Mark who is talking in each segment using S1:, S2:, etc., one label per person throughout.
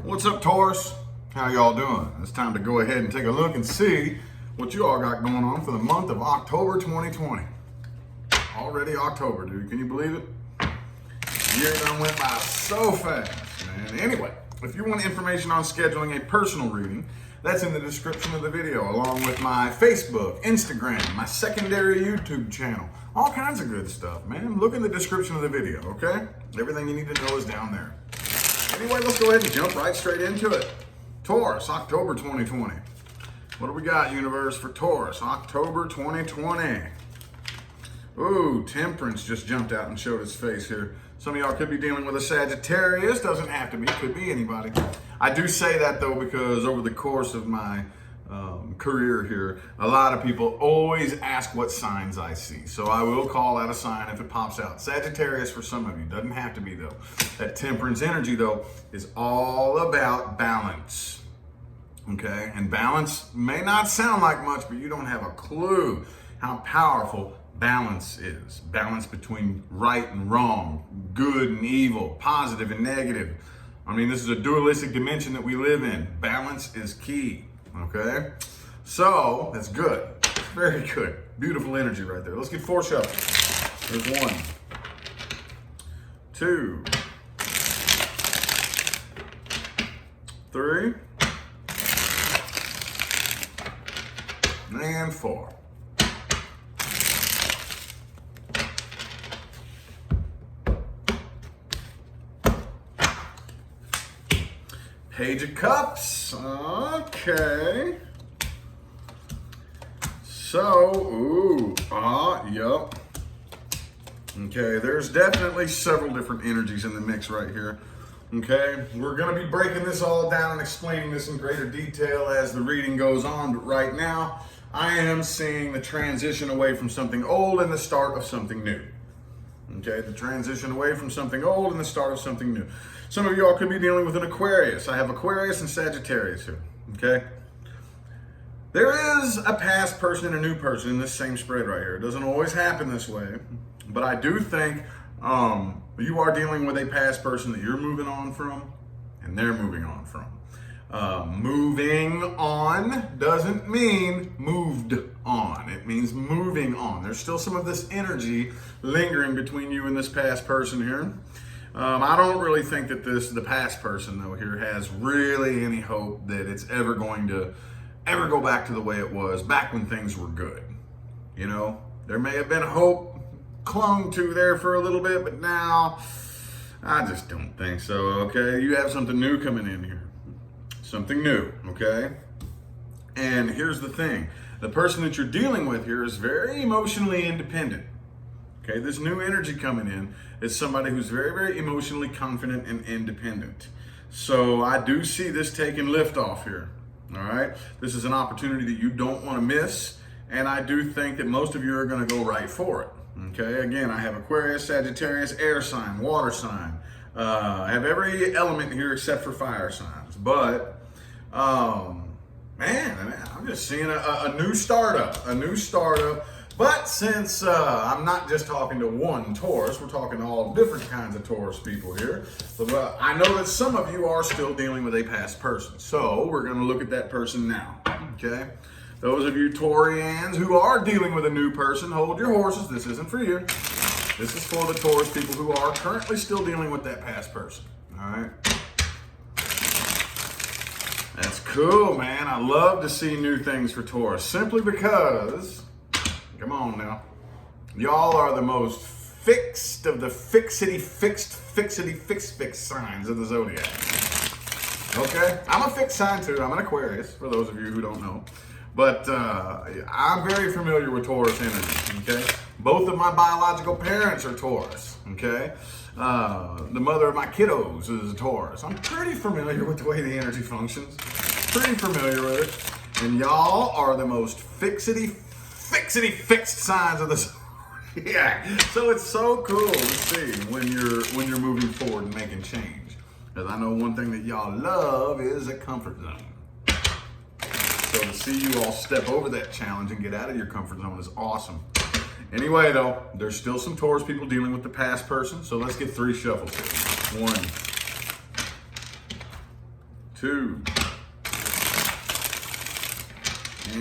S1: What's up, Taurus? How y'all doing? It's time to go ahead and take a look and see what you all got going on for the month of October 2020. Already October, dude. Can you believe it? The year done went by so fast, man. Anyway, if you want information on scheduling a personal reading, that's in the description of the video, along with my Facebook, Instagram, my secondary YouTube channel. All kinds of good stuff, man. Look in the description of the video, okay? Everything you need to know is down there. Anyway, let's go ahead and jump right straight into it. Taurus, October 2020. What do we got, universe, for Taurus, October 2020? Ooh, Temperance just jumped out and showed its face here. Some of y'all could be dealing with a Sagittarius. Doesn't have to be, could be anybody. I do say that though because over the course of my career here, a lot of people always ask what signs I see. So I will call out a sign if it pops out. Sagittarius for some of you, doesn't have to be though. That Temperance energy though is all about balance. Okay, and balance may not sound like much, but you don't have a clue how powerful balance is. Balance between right and wrong, good and evil, positive and negative. I mean, this is a dualistic dimension that we live in. Balance is key, okay? So, that's good. Very good. Beautiful energy right there. Let's get 4 shuffles. There's 1, 2, 3, and 4. Page of Cups. Okay. So, yep. Okay, there's definitely several different energies in the mix right here. Okay, we're going to be breaking this all down and explaining this in greater detail as the reading goes on, but right now, I am seeing the transition away from something old and the start of something new. Okay, the transition away from something old and the start of something new. Some of y'all could be dealing with an Aquarius. I have Aquarius and Sagittarius here, okay? There is a past person and a new person in this same spread right here. It doesn't always happen this way, but I do think you are dealing with a past person that you're moving on from and they're moving on from. Moving on doesn't mean moved on. It means moving on. There's still some of this energy lingering between you and this past person here. I don't really think that the past person though here has really any hope that it's ever going to go back to the way it was back when things were good. You know, there may have been hope clung to there for a little bit, but now I just don't think so. Okay, you have something new coming in here. Something new, okay? And here's the thing. The person that you're dealing with here is very emotionally independent. Okay, this new energy coming in is somebody who's very, very emotionally confident and independent. So I do see this taking liftoff here, all right? This is an opportunity that you don't want to miss, and I do think that most of you are going to go right for it, okay? Again, I have Aquarius, Sagittarius, air sign, water sign. I have every element here except for fire signs, but man, I'm just seeing a new startup, But since I'm not just talking to one Taurus, we're talking to all different kinds of Taurus people here. But I know that some of you are still dealing with a past person. So we're going to look at that person now, okay? Those of you Taurians who are dealing with a new person, hold your horses. This isn't for you. This is for the Taurus people who are currently still dealing with that past person, all right? That's cool, man. I love to see new things for Taurus simply because, come on now, y'all are the most fixed of the fixed signs of the zodiac. Okay? I'm a fixed sign too. I'm an Aquarius, for those of you who don't know. But I'm very familiar with Taurus energy, okay? Both of my biological parents are Taurus, okay? The mother of my kiddos is a Taurus. I'm pretty familiar with the way the energy functions. Pretty familiar with it. And y'all are the most fixed signs of the zodiac. So it's so cool to see when you're moving forward and making change. Because I know one thing that y'all love is a comfort zone. So to see you all step over that challenge and get out of your comfort zone is awesome. Anyway, though, there's still some Taurus people dealing with the past person, so let's get 3 shuffles here. 1, 2,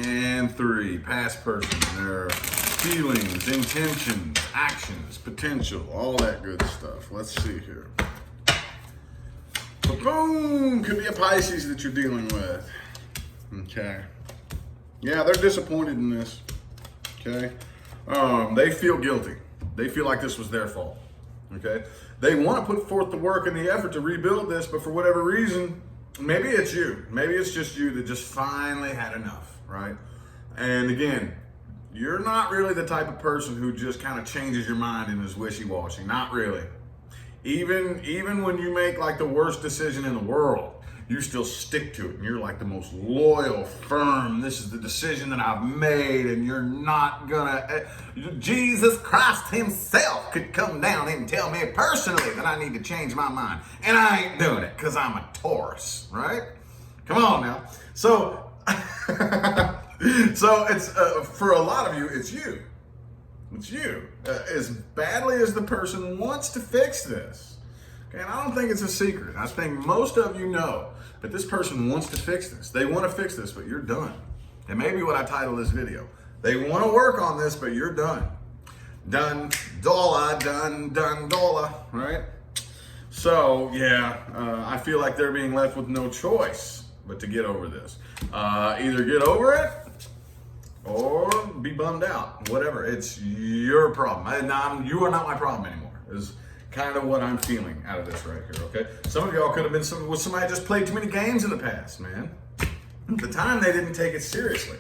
S1: and 3. Past person, their feelings, intentions, actions, potential, all that good stuff. Let's see here. Boom! Could be a Pisces that you're dealing with. Okay. Yeah, they're disappointed in this. Okay. They feel guilty. They feel like this was their fault. Okay. They want to put forth the work and the effort to rebuild this, but for whatever reason, maybe it's you. Maybe it's just you that just finally had enough, right? And again, you're not really the type of person who just kind of changes your mind and is wishy-washy. Not really. Even when you make like the worst decision in the world, you still stick to it. And you're like the most loyal, firm, this is the decision that I've made, and you're not gonna, Jesus Christ himself could come down and tell me personally that I need to change my mind. And I ain't doing it because I'm a Taurus, right? Come on now. So, so it's, for a lot of you, it's you. It's you. As badly as the person wants to fix this, okay, and I don't think it's a secret. I think most of you know that this person wants to fix this. They want to fix this, but you're done. And maybe what I title this video. They want to work on this, but you're done. Done, dola, done, dola, right? So, yeah, I feel like they're being left with no choice but to get over this. Either get over it, or be bummed out, whatever. It's your problem. You are not my problem anymore, is kind of what I'm feeling out of this right here, okay? Some of y'all could have been with somebody that just played too many games in the past, man. At the time, they didn't take it seriously,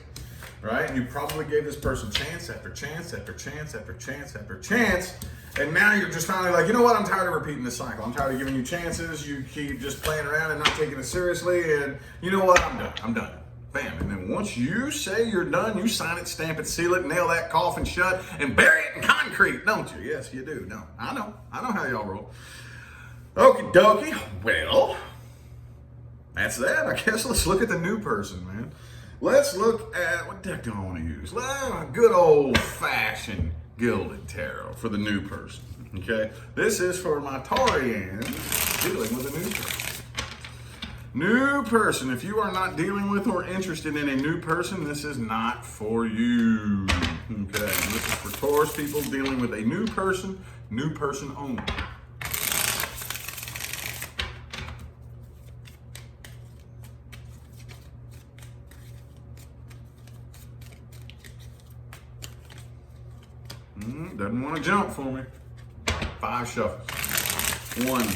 S1: right? You probably gave this person chance after chance after chance after chance after chance, and now you're just finally like, you know what? I'm tired of repeating this cycle. I'm tired of giving you chances. You keep just playing around and not taking it seriously, and you know what? I'm done. I'm done. Bam. And then once you say you're done, you sign it, stamp it, seal it, nail that coffin shut, and bury it in concrete, don't you? Yes, you do. No, I know how y'all roll. Okie dokie. Well, that's that. I guess let's look at the new person, man. Let's look at, what deck do I want to use? Well, good old-fashioned Gilded Tarot for the new person, okay? This is for my Taurians dealing with a new person. New person, if you are not dealing with or interested in a new person, this is not for you. Okay, this is for Taurus people dealing with a new person only. Doesn't want to jump for me. 5 shuffles. 1,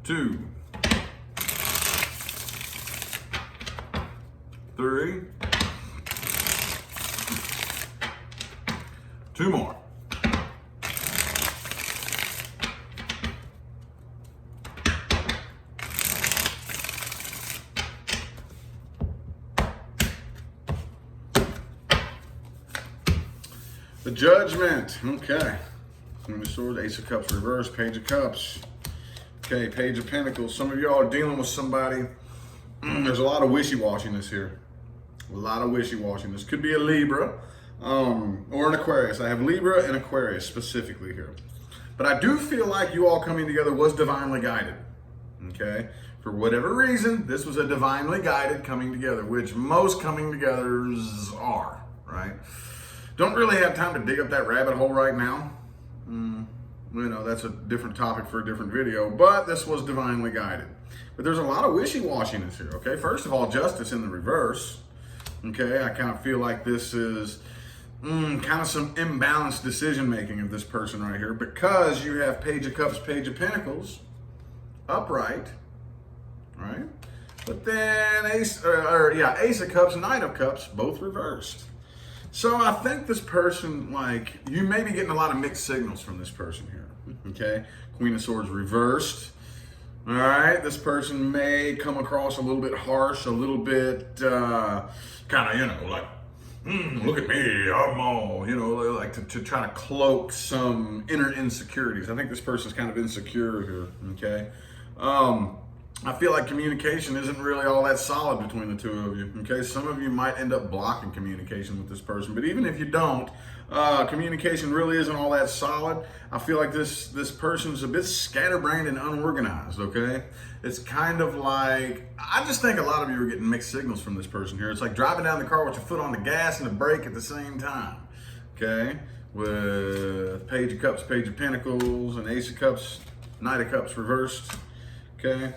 S1: 2, 3, 2 more. The Judgment. Okay. Queen of Swords, Ace of Cups reverse, Page of Cups. Okay, Page of Pentacles. Some of y'all are dealing with somebody. There's a lot of wishy-washiness here. A lot of wishy-washiness. Could be a Libra or an Aquarius. I have Libra and Aquarius specifically here. But I do feel like you all coming together was divinely guided. Okay? For whatever reason, this was a divinely guided coming together, which most coming togethers are, right? Don't really have time to dig up that rabbit hole right now. You know, that's a different topic for a different video, but this was divinely guided. But there's a lot of wishy-washiness here, okay? First of all, Justice in the reverse. Okay, I kind of feel like this is kind of some imbalanced decision-making of this person right here, because you have Page of Cups, Page of Pentacles, upright, right? But then Ace of Cups, Knight of Cups, both reversed. So I think this person, like, you may be getting a lot of mixed signals from this person here, okay? Queen of Swords reversed. All right, this person may come across a little bit harsh, a little bit kind of, you know, like, look at me, I'm all, you know, like to try to cloak some inner insecurities. I think this person's kind of insecure here, okay? I feel like communication isn't really all that solid between the two of you, okay? Some of you might end up blocking communication with this person, but even if you don't, communication really isn't all that solid. I feel like this person's a bit scatterbrained and unorganized, okay? It's kind of like, I just think a lot of you are getting mixed signals from this person here. It's like driving down the car with your foot on the gas and the brake at the same time, okay? With Page of Cups, Page of Pentacles, and Ace of Cups, Knight of Cups reversed, okay?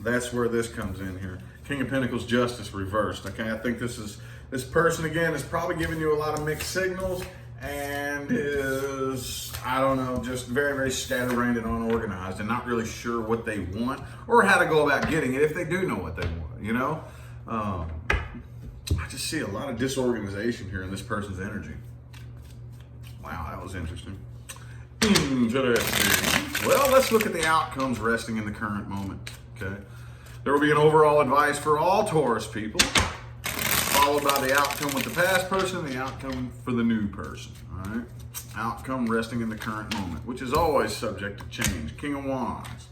S1: That's where this comes in here. King of Pentacles, Justice reversed. Okay, I think this person again is probably giving you a lot of mixed signals and is, I don't know, just very, very scatterbrained and unorganized and not really sure what they want or how to go about getting it if they do know what they want, you know? I just see a lot of disorganization here in this person's energy. Wow, that was interesting. Interesting. Well, let's look at the outcomes resting in the current moment. Okay, there will be an overall advice for all Taurus people, followed by the outcome with the past person and the outcome for the new person. All right, outcome resting in the current moment, which is always subject to change. King of Wands.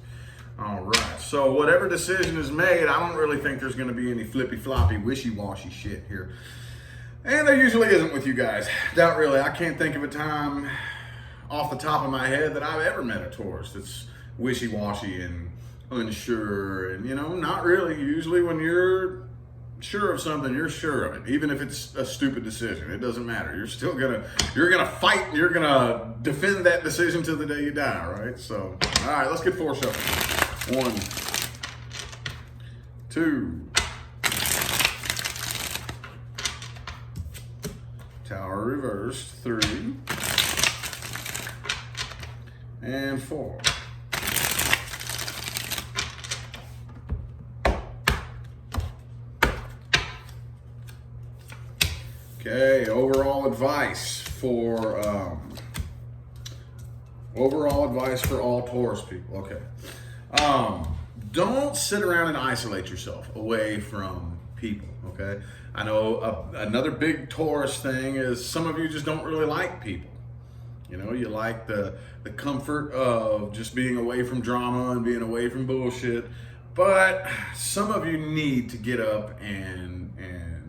S1: All right, so whatever decision is made, I don't really think there's going to be any flippy-floppy, wishy-washy shit here, and there usually isn't with you guys. Doubt really. I can't think of a time off the top of my head that I've ever met a Taurus that's wishy-washy and unsure, and you know, not really. Usually when you're sure of something, you're sure of it, even if it's a stupid decision. It doesn't matter. You're still gonna fight, you're gonna defend that decision till the day you die, right? So all right, let's get 4 shuffles. 1, 2, Tower reversed, 3, and 4. Okay, overall advice for all Taurus people. Okay, don't sit around and isolate yourself away from people. Okay, I know another big Taurus thing is some of you just don't really like people. You know, you like the comfort of just being away from drama and being away from bullshit. But some of you need to get up and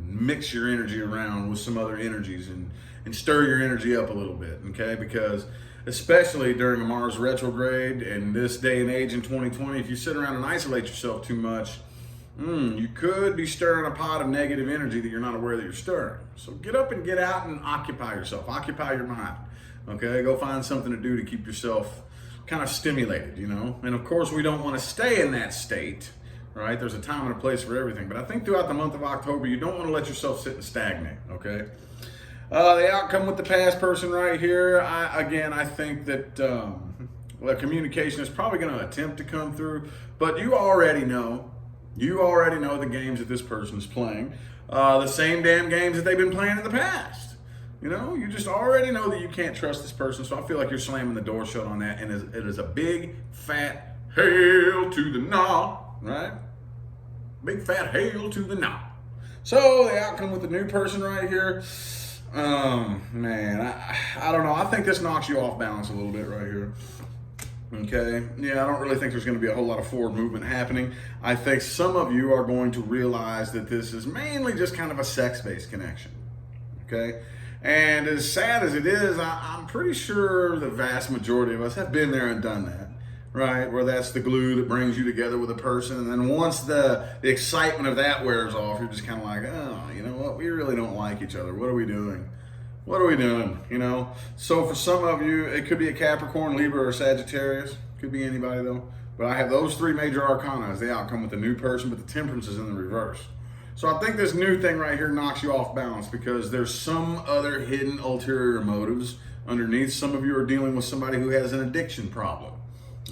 S1: mix your energy around with some other energies and stir your energy up a little bit, okay? Because especially during a Mars retrograde and this day and age in 2020, if you sit around and isolate yourself too much, you could be stirring a pot of negative energy that you're not aware that you're stirring. So get up and get out and occupy yourself, occupy your mind, okay? Go find something to do to keep yourself kind of stimulated, you know? And of course, we don't want to stay in that state, right? There's a time and a place for everything. But I think throughout the month of October, you don't want to let yourself sit and stagnate, okay? The outcome with the past person right here, I think that communication is probably going to attempt to come through. But you already know the games that this person's playing. The same damn games that they've been playing in the past. You know, you just already know that you can't trust this person. So I feel like you're slamming the door shut on that. And it is a big, fat hail to the no. Right? Big fat hail to the no. So the outcome with the new person right here, man, I don't know. I think this knocks you off balance a little bit right here. Okay? Yeah, I don't really think there's going to be a whole lot of forward movement happening. I think some of you are going to realize that this is mainly just kind of a sex-based connection. Okay? And as sad as it is, I'm pretty sure the vast majority of us have been there and done that. Right, where that's the glue that brings you together with a person, and then once the excitement of that wears off, you're just kind of like, oh, you know what, we really don't like each other. What are we doing? What are we doing? You know? So for some of you, it could be a Capricorn, Libra, or Sagittarius. Could be anybody though. But I have those 3 major arcana as the outcome with the new person, but the Temperance is in the reverse. So I think this new thing right here knocks you off balance because there's some other hidden ulterior motives underneath. Some of you are dealing with somebody who has an addiction problem.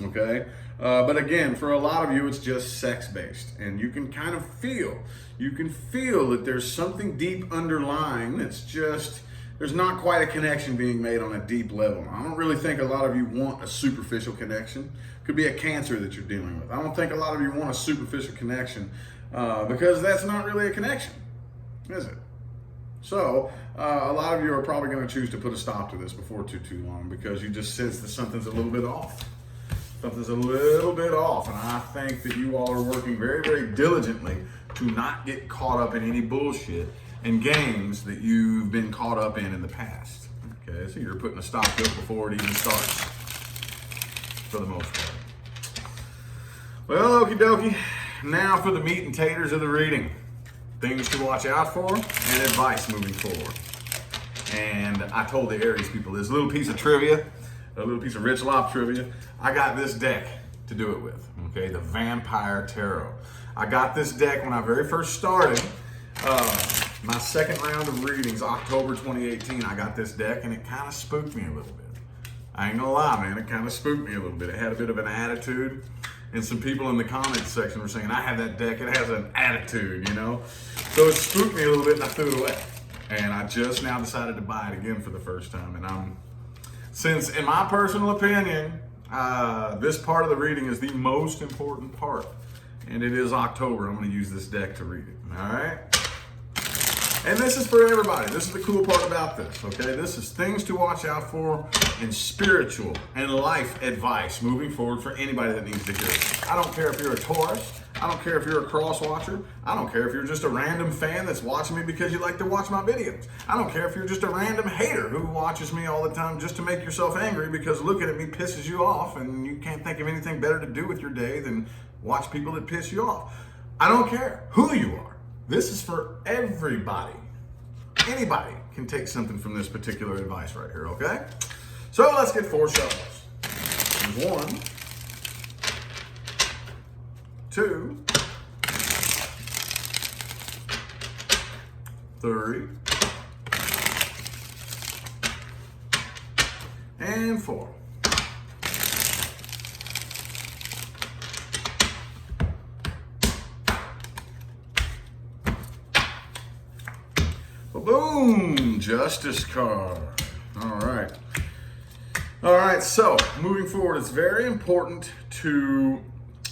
S1: Okay, but again, for a lot of you, it's just sex-based, and you can kind of feel that there's something deep underlying that's just, there's not quite a connection being made on a deep level. I don't really think a lot of you want a superficial connection. Could be a Cancer that you're dealing with. I don't think a lot of you want a superficial connection because that's not really a connection, is it? So a lot of you are probably going to choose to put a stop to this before too long because you just sense that something's a little bit off. Something's a little bit off, and I think that you all are working very, very diligently to not get caught up in any bullshit and games that you've been caught up in the past. Okay, so you're putting a stop to it before it even starts, for the most part. Well, okie dokie. Now for the meat and taters of the reading. Things to watch out for and advice moving forward. And I told the Aries people this little piece of trivia, a little piece of Rich Lop trivia. I got this deck to do it with, okay? The Vampire Tarot. I got this deck when I very first started my second round of readings, October 2018. I got this deck and it kind of spooked me a little bit. I ain't gonna lie, man, it kind of spooked me a little bit. It had a bit of an attitude. And some people in the comments section were saying, I have that deck, it has an attitude, you know? So it spooked me a little bit and I threw it away. And I just now decided to buy it again for the first time. And since in my personal opinion, this part of the reading is the most important part. And it is October, I'm gonna use this deck to read it, all right? And this is for everybody. This is the cool part about this, okay? This is things to watch out for in spiritual and life advice moving forward for anybody that needs to hear it. I don't care if you're a Taurus. I don't care if you're a cross watcher. I don't care if you're just a random fan that's watching me because you like to watch my videos. I don't care if you're just a random hater who watches me all the time just to make yourself angry because looking at me pisses you off and you can't think of anything better to do with your day than watch people that piss you off. I don't care who you are. This is for everybody. Anybody can take something from this particular advice right here, okay? So let's get 4 shuffles. 1, 2, 3, and 4. Boom, Justice card. All right, so moving forward, it's very important to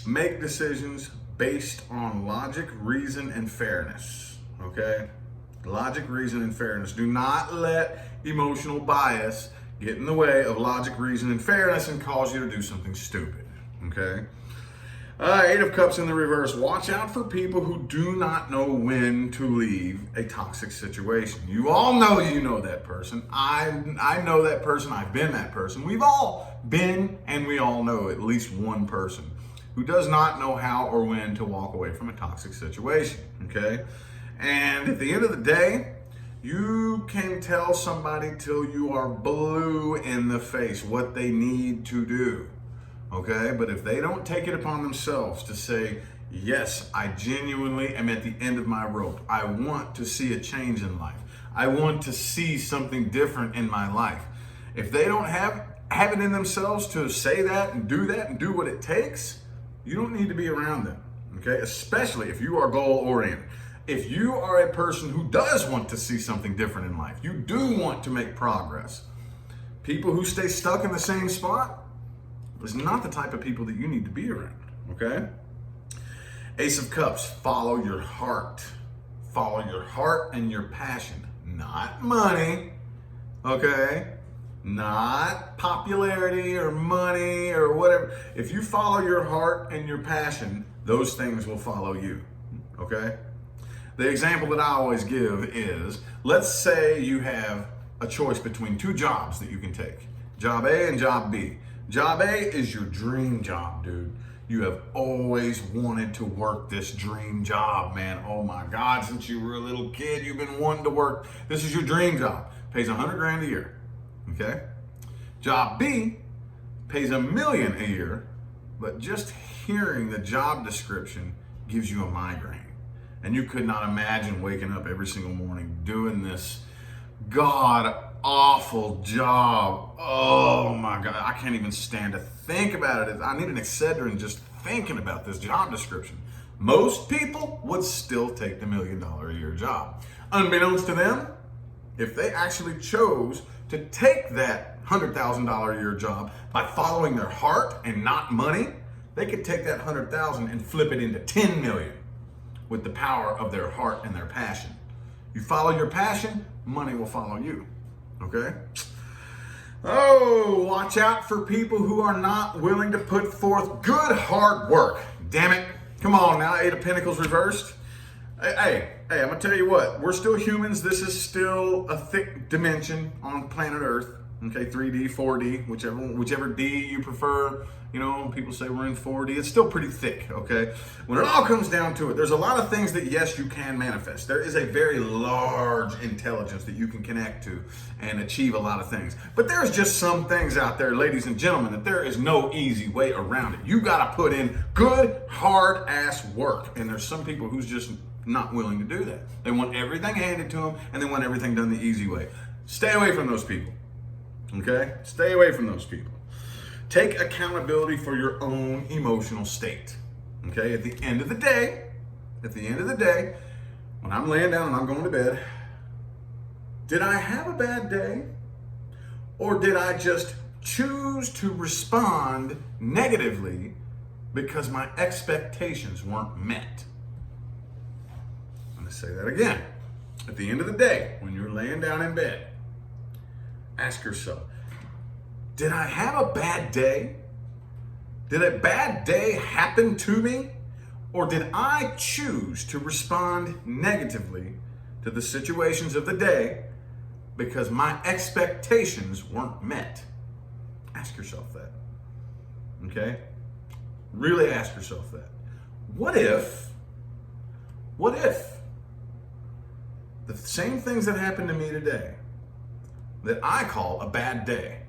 S1: make decisions based on logic, reason, and fairness, okay? Logic, reason, and fairness. Do not let emotional bias get in the way of logic, reason, and fairness and cause you to do something stupid, okay? 8 of Cups in the reverse. Watch out for people who do not know when to leave a toxic situation. You all know you know that person. I know that person. I've been that person. We've all been and we all know at least one person who does not know how or when to walk away from a toxic situation, okay? And at the end of the day, you can tell somebody till you are blue in the face what they need to do. Okay, but if they don't take it upon themselves to say, yes, I genuinely am at the end of my rope. I want to see a change in life. I want to see something different in my life. If they don't have it in themselves to say that and do what it takes, you don't need to be around them. Okay, especially if you are goal oriented. If you are a person who does want to see something different in life, you do want to make progress. People who stay stuck in the same spot is not the type of people that you need to be around, okay? Ace of Cups, follow your heart. Follow your heart and your passion, not money, okay? Not popularity or money or whatever. If you follow your heart and your passion, those things will follow you, okay? The example that I always give is, let's say you have a choice between 2 jobs that you can take, job A and job B. Job A is your dream job, dude. You have always wanted to work this dream job, man. Oh my God, since you were a little kid, you've been wanting to work. This is your dream job. Pays $100 grand a year, okay? Job B pays $1 million a year, but just hearing the job description gives you a migraine. And you could not imagine waking up every single morning doing this god-awful job. Oh my God, I can't even stand to think about it. I need an Excedrin just thinking about this job description. Most people would still take the $1 million a year job. Unbeknownst to them, if they actually chose to take that $100,000 a year job by following their heart and not money, they could take that $100,000 and flip it into $10 million with the power of their heart and their passion. You follow your passion, money will follow you, okay? Oh, watch out for people who are not willing to put forth good hard work. Damn it. Come on now, Eight of Pentacles reversed. Hey, I'm gonna tell you what, we're still humans. This is still a thick dimension on planet Earth. Okay, 3D, 4D, whichever D you prefer. You know, people say we're in 4D. It's still pretty thick, okay? When it all comes down to it, there's a lot of things that, yes, you can manifest. There is a very large intelligence that you can connect to and achieve a lot of things. But there's just some things out there, ladies and gentlemen, that there is no easy way around it. You gotta put in good, hard-ass work. And there's some people who's just not willing to do that. They want everything handed to them, and they want everything done the easy way. Stay away from those people, okay? Stay away from those people. Take accountability for your own emotional state, okay? At the end of the day, when I'm laying down and I'm going to bed, did I have a bad day? Or did I just choose to respond negatively because my expectations weren't met? I'm gonna say that again. At the end of the day, when you're laying down in bed, ask yourself, did I have a bad day? Did a bad day happen to me? Or did I choose to respond negatively to the situations of the day because my expectations weren't met? Ask yourself that, okay? Really ask yourself that. What if the same things that happened to me today that I call a bad day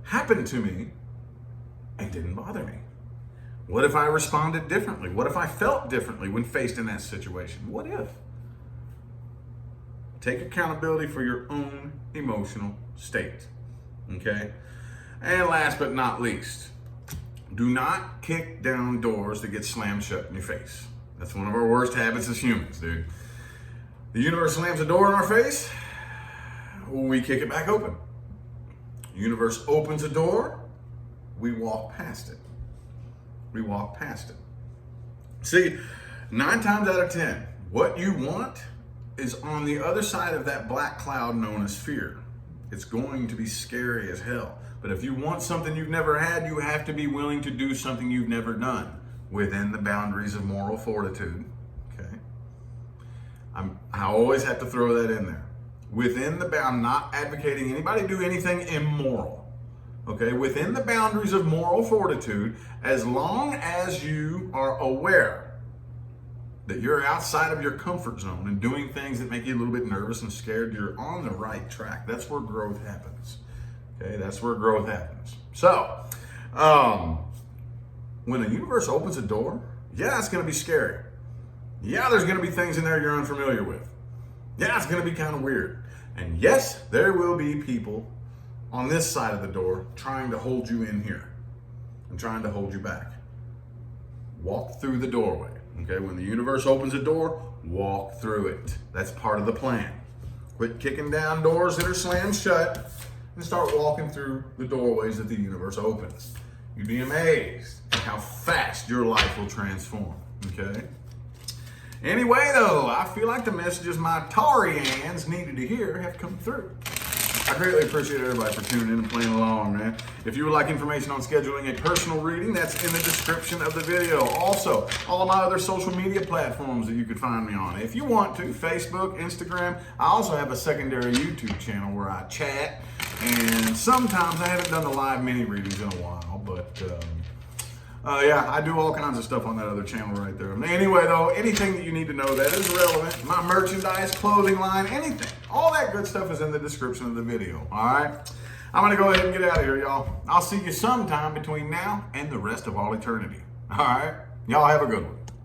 S1: happened to me and didn't bother me? What if I responded differently? What if I felt differently when faced in that situation? What if? Take accountability for your own emotional state, okay? And last but not least, do not kick down doors that get slammed shut in your face. That's one of our worst habits as humans, dude. The universe slams a door in our face, we kick it back open. The universe opens a door, we walk past it. We walk past it. See, 9 times out of 10, what you want is on the other side of that black cloud known as fear. It's going to be scary as hell. But if you want something you've never had, you have to be willing to do something you've never done within the boundaries of moral fortitude. Okay? I always have to throw that in there. Within the bound, I'm not advocating anybody do anything immoral. Okay? Within the boundaries of moral fortitude, as long as you are aware that you're outside of your comfort zone and doing things that make you a little bit nervous and scared, you're on the right track. That's where growth happens. Okay, that's where growth happens. So, when the universe opens a door, yeah, it's going to be scary. Yeah, there's going to be things in there you're unfamiliar with. Yeah, it's going to be kind of weird. And yes, there will be people on this side of the door trying to hold you in here and trying to hold you back. Walk through the doorway. Okay, when the universe opens a door, walk through it. That's part of the plan. Quit kicking down doors that are slammed shut and start walking through the doorways that the universe opens. You'd be amazed at how fast your life will transform, okay? Anyway, though, I feel like the messages my Taurians needed to hear have come through. I greatly appreciate everybody for tuning in and playing along, man. If you would like information on scheduling a personal reading, that's in the description of the video. Also, all of my other social media platforms that you could find me on. If you want to, Facebook, Instagram. I also have a secondary YouTube channel where I chat. And sometimes, I haven't done the live mini readings in a while, but yeah, I do all kinds of stuff on that other channel right there. Anyway, though, anything that you need to know that is relevant, my merchandise, clothing line, anything, all that good stuff is in the description of the video, all right? I'm going to go ahead and get out of here, y'all. I'll see you sometime between now and the rest of all eternity, all right? Y'all have a good one.